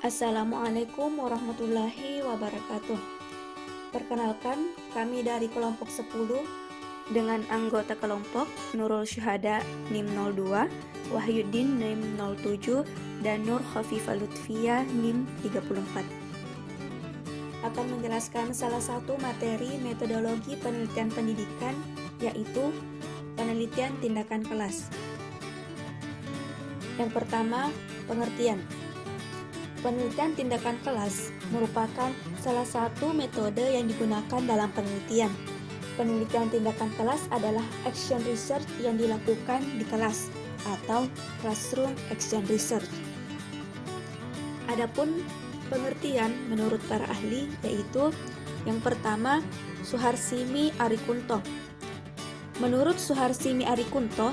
Assalamualaikum warahmatullahi wabarakatuh. Perkenalkan, kami dari kelompok 10 dengan anggota kelompok Nurul Syuhada NIM 02, Wahyuddin NIM 07, dan Nur Khafifah Lutfia NIM 34. Akan menjelaskan salah satu materi metodologi penelitian pendidikan, yaitu penelitian tindakan kelas. Yang pertama, pengertian. Penelitian tindakan kelas merupakan salah satu metode yang digunakan dalam penelitian. Penelitian tindakan kelas adalah action research yang dilakukan di kelas atau classroom action research. Adapun pengertian menurut para ahli yaitu yang pertama, Suharsimi Arikunto. Menurut Suharsimi Arikunto,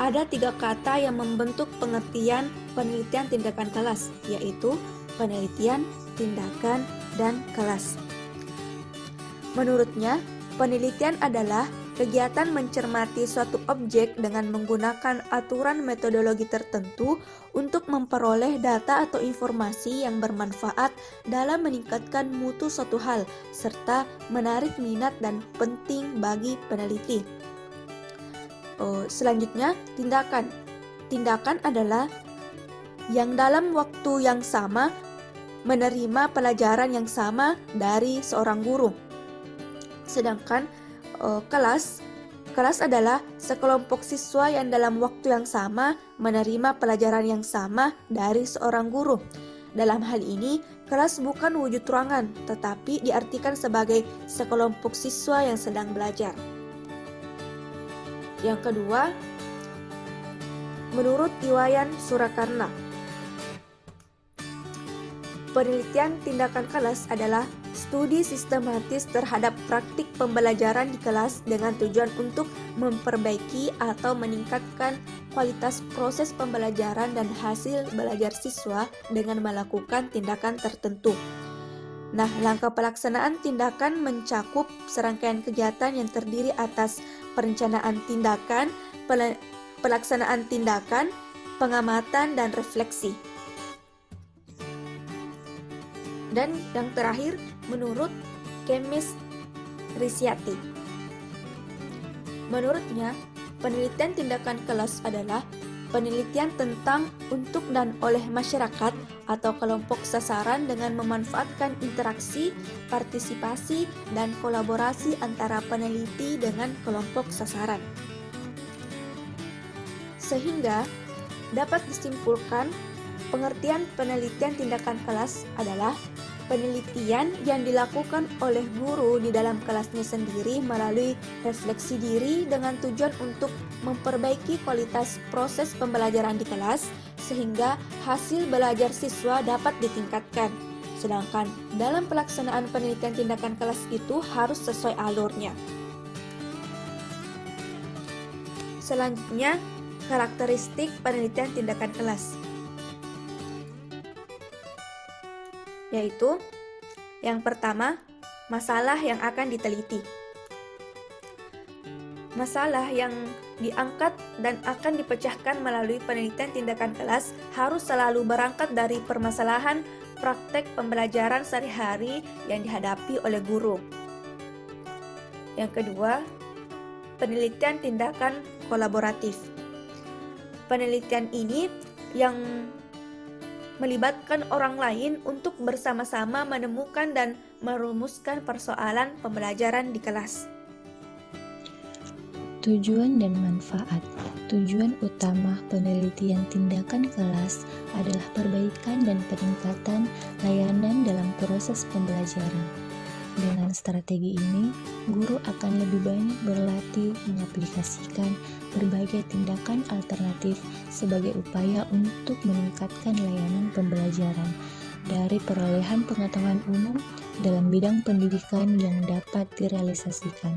ada 3 kata yang membentuk pengertian penelitian tindakan kelas, yaitu penelitian, tindakan, dan kelas. Menurutnya, penelitian adalah kegiatan mencermati suatu objek dengan menggunakan aturan metodologi tertentu untuk memperoleh data atau informasi yang bermanfaat dalam meningkatkan mutu suatu hal, serta menarik minat dan penting bagi peneliti. Selanjutnya, tindakan. Tindakan adalah yang dalam waktu yang sama menerima pelajaran yang sama dari seorang guru. Sedangkan kelas adalah sekelompok siswa yang dalam waktu yang sama menerima pelajaran yang sama dari seorang guru. Dalam hal ini, kelas bukan wujud ruangan, tetapi diartikan sebagai sekelompok siswa yang sedang belajar. Yang kedua, menurut Iwayan Surakarna, penelitian tindakan kelas adalah studi sistematis terhadap praktik pembelajaran di kelas dengan tujuan untuk memperbaiki atau meningkatkan kualitas proses pembelajaran dan hasil belajar siswa dengan melakukan tindakan tertentu. Nah, langkah pelaksanaan tindakan mencakup serangkaian kegiatan yang terdiri atas perencanaan tindakan, pelaksanaan tindakan, pengamatan, dan refleksi. Dan yang terakhir, menurut Kemis Risyati, menurutnya, penelitian tindakan kelas adalah penelitian tentang, untuk, dan oleh masyarakat atau kelompok sasaran dengan memanfaatkan interaksi, partisipasi, dan kolaborasi antara peneliti dengan kelompok sasaran. Sehingga dapat disimpulkan, pengertian penelitian tindakan kelas adalah penelitian yang dilakukan oleh guru di dalam kelasnya sendiri melalui refleksi diri dengan tujuan untuk memperbaiki kualitas proses pembelajaran di kelas sehingga hasil belajar siswa dapat ditingkatkan. Sedangkan dalam pelaksanaan penelitian tindakan kelas itu harus sesuai alurnya. Selanjutnya, karakteristik penelitian tindakan kelas, yaitu yang pertama, masalah yang akan diteliti. Masalah yang diangkat dan akan dipecahkan melalui penelitian tindakan kelas harus selalu berangkat dari permasalahan praktek pembelajaran sehari-hari yang dihadapi oleh guru. Yang kedua, penelitian tindakan kolaboratif. Penelitian ini yang melibatkan orang lain untuk bersama-sama menemukan dan merumuskan persoalan pembelajaran di kelas. Tujuan dan manfaat. Tujuan utama penelitian tindakan kelas adalah perbaikan dan peningkatan layanan dalam proses pembelajaran. Dengan strategi ini, guru akan lebih banyak berlatih mengaplikasikan berbagai tindakan alternatif sebagai upaya untuk meningkatkan layanan pembelajaran dari perolehan pengetahuan umum dalam bidang pendidikan yang dapat direalisasikan.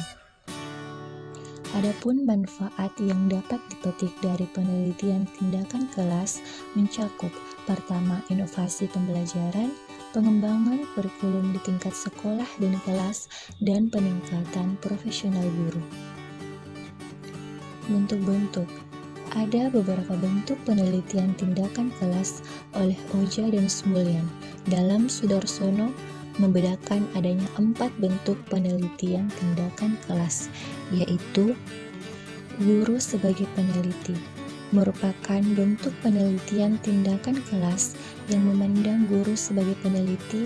Adapun manfaat yang dapat dipetik dari penelitian tindakan kelas mencakup pertama, inovasi pembelajaran, pengembangan kurikulum di tingkat sekolah dan kelas, dan peningkatan profesional guru. Bentuk-bentuk. Ada beberapa bentuk penelitian tindakan kelas oleh Oja dan Smulyan. Dalam Sudarsono membedakan adanya 4 bentuk penelitian tindakan kelas, yaitu guru sebagai peneliti, merupakan bentuk penelitian tindakan kelas yang memandang guru sebagai peneliti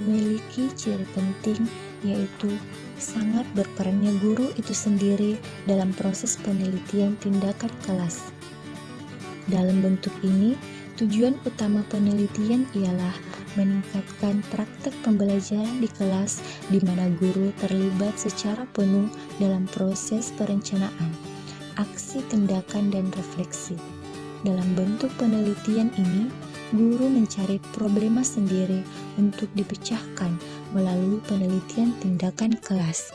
memiliki ciri penting, yaitu sangat berperannya guru itu sendiri dalam proses penelitian tindakan kelas. Dalam bentuk ini, tujuan utama penelitian ialah meningkatkan praktek pembelajaran di kelas di mana guru terlibat secara penuh dalam proses perencanaan, aksi tindakan dan refleksi. Dalam bentuk penelitian ini, guru mencari problema sendiri untuk dipecahkan melalui penelitian tindakan kelas.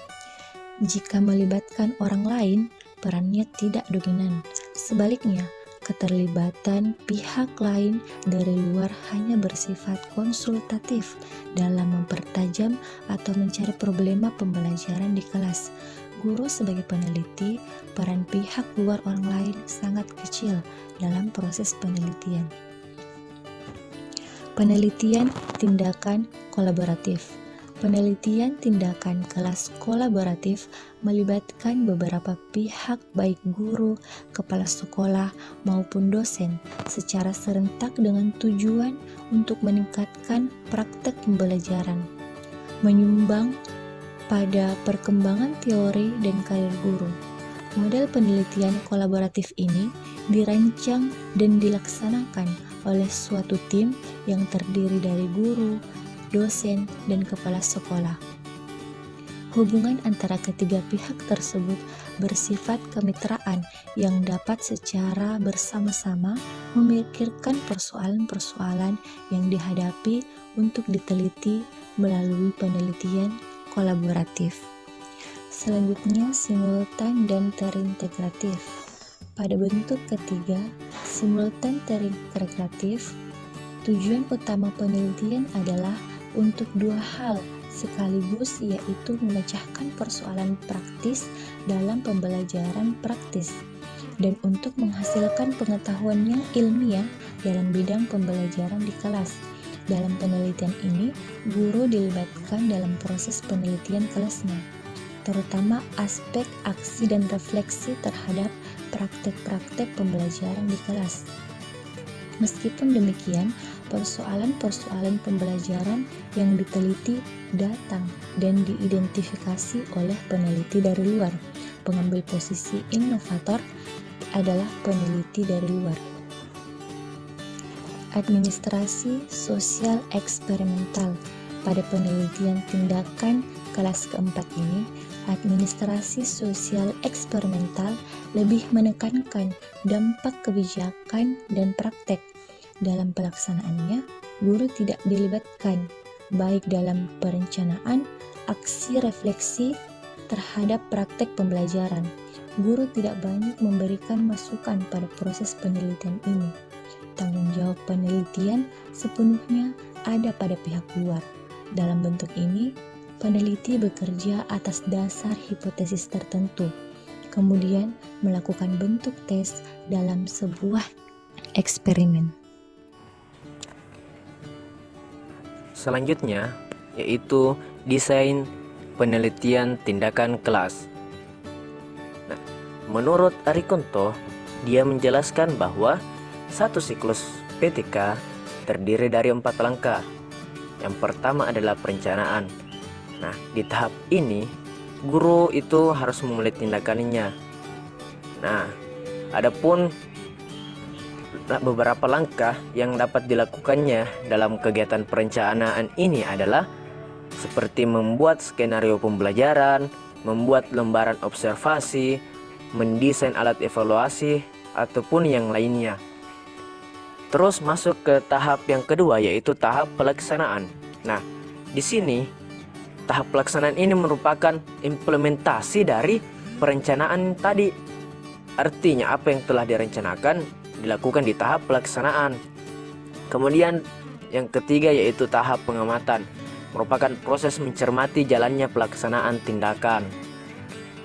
Jika melibatkan orang lain, perannya tidak dominan. Sebaliknya, keterlibatan pihak lain dari luar hanya bersifat konsultatif dalam mempertajam atau mencari problema pembelajaran di kelas. Guru sebagai peneliti, peran pihak luar orang lain sangat kecil dalam proses penelitian. Penelitian tindakan kolaboratif. Penelitian tindakan kelas kolaboratif melibatkan beberapa pihak baik guru, kepala sekolah, maupun dosen secara serentak dengan tujuan untuk meningkatkan praktek pembelajaran, menyumbang pada perkembangan teori dan karir guru. Model penelitian kolaboratif ini dirancang dan dilaksanakan oleh suatu tim yang terdiri dari guru, dosen, dan kepala sekolah. Hubungan antara ketiga pihak tersebut bersifat kemitraan yang dapat secara bersama-sama memikirkan persoalan-persoalan yang dihadapi untuk diteliti melalui penelitian kolaboratif. Selanjutnya, simultan dan terintegratif. Pada bentuk ketiga, simultan terintegratif, tujuan utama penelitian adalah untuk dua hal sekaligus, yaitu memecahkan persoalan praktis dalam pembelajaran praktis dan untuk menghasilkan pengetahuan yang ilmiah dalam bidang pembelajaran di kelas. Dalam penelitian ini, guru dilibatkan dalam proses penelitian kelasnya, terutama aspek aksi dan refleksi terhadap praktek-praktek pembelajaran di kelas. Meskipun demikian, persoalan-persoalan pembelajaran yang diteliti datang dan diidentifikasi oleh peneliti dari luar. Pengambil posisi inovator adalah peneliti dari luar. Administrasi sosial eksperimental. Pada penelitian tindakan kelas keempat ini, administrasi sosial eksperimental lebih menekankan dampak kebijakan dan praktek. Dalam pelaksanaannya, guru tidak dilibatkan, baik dalam perencanaan, aksi refleksi terhadap praktek pembelajaran. Guru tidak banyak memberikan masukan pada proses penelitian ini. Tanggung jawab penelitian sepenuhnya ada pada pihak luar. Dalam bentuk ini, peneliti bekerja atas dasar hipotesis tertentu, kemudian melakukan bentuk tes dalam sebuah eksperimen. Selanjutnya, yaitu desain penelitian tindakan kelas. Nah, menurut Arikonto, dia menjelaskan bahwa satu siklus PTK terdiri dari 4 langkah. Yang pertama adalah perencanaan. Nah, di tahap ini, guru itu harus memulai tindakannya. Nah, adapun beberapa langkah yang dapat dilakukannya dalam kegiatan perencanaan ini adalah seperti membuat skenario pembelajaran, membuat lembaran observasi, mendesain alat evaluasi, ataupun yang lainnya. Terus masuk ke tahap yang kedua, yaitu tahap pelaksanaan. Nah, di sini tahap pelaksanaan ini merupakan implementasi dari perencanaan tadi. Artinya apa yang telah direncanakan dilakukan di tahap pelaksanaan. Kemudian yang ketiga yaitu tahap pengamatan, merupakan proses mencermati jalannya pelaksanaan tindakan.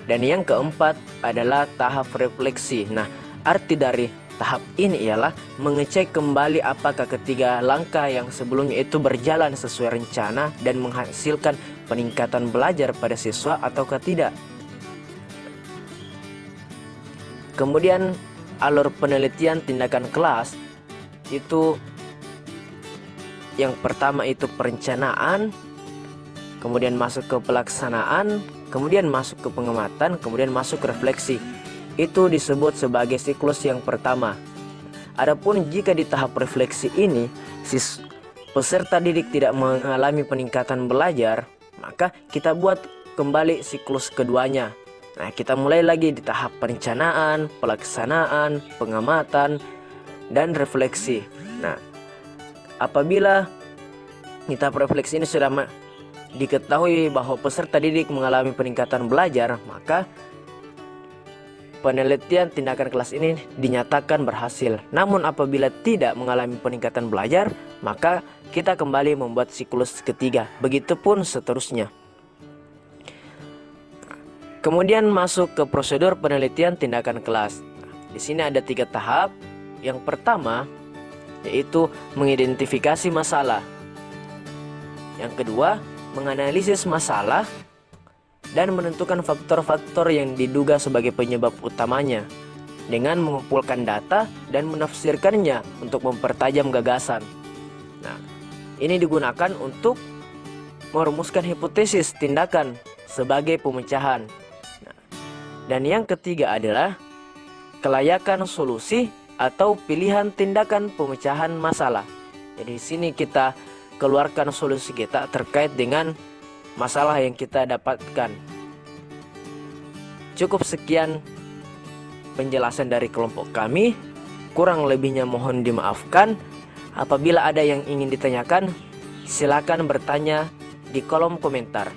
Dan yang keempat adalah tahap refleksi. Nah, arti dari tahap ini ialah mengecek kembali apakah ketiga langkah yang sebelumnya itu berjalan sesuai rencana dan menghasilkan peningkatan belajar pada siswa ataukah tidak. Kemudian alur penelitian tindakan kelas itu yang pertama itu perencanaan, kemudian masuk ke pelaksanaan, kemudian masuk ke pengamatan, kemudian masuk ke refleksi. Itu disebut sebagai siklus yang pertama. Adapun jika di tahap refleksi ini peserta didik tidak mengalami peningkatan belajar, maka kita buat kembali siklus keduanya. Nah, kita mulai lagi di tahap perencanaan, pelaksanaan, pengamatan, dan refleksi. Nah, apabila di tahap refleksi ini sudah diketahui bahwa peserta didik mengalami peningkatan belajar, maka penelitian tindakan kelas ini dinyatakan berhasil. Namun apabila tidak mengalami peningkatan belajar, maka kita kembali membuat siklus ketiga. Begitupun seterusnya. Kemudian masuk ke prosedur penelitian tindakan kelas. Di sini ada 3 tahap. Yang pertama yaitu mengidentifikasi masalah. Yang kedua, menganalisis masalah dan menentukan faktor-faktor yang diduga sebagai penyebab utamanya dengan mengumpulkan data dan menafsirkannya untuk mempertajam gagasan. Nah, ini digunakan untuk merumuskan hipotesis tindakan sebagai pemecahan. Nah, dan yang ketiga adalah kelayakan solusi atau pilihan tindakan pemecahan masalah. Jadi di sini kita keluarkan solusi kita terkait dengan masalah yang kita dapatkan. Cukup sekian penjelasan dari kelompok kami. Kurang lebihnya mohon dimaafkan. Apabila ada yang ingin ditanyakan, silakan bertanya di kolom komentar.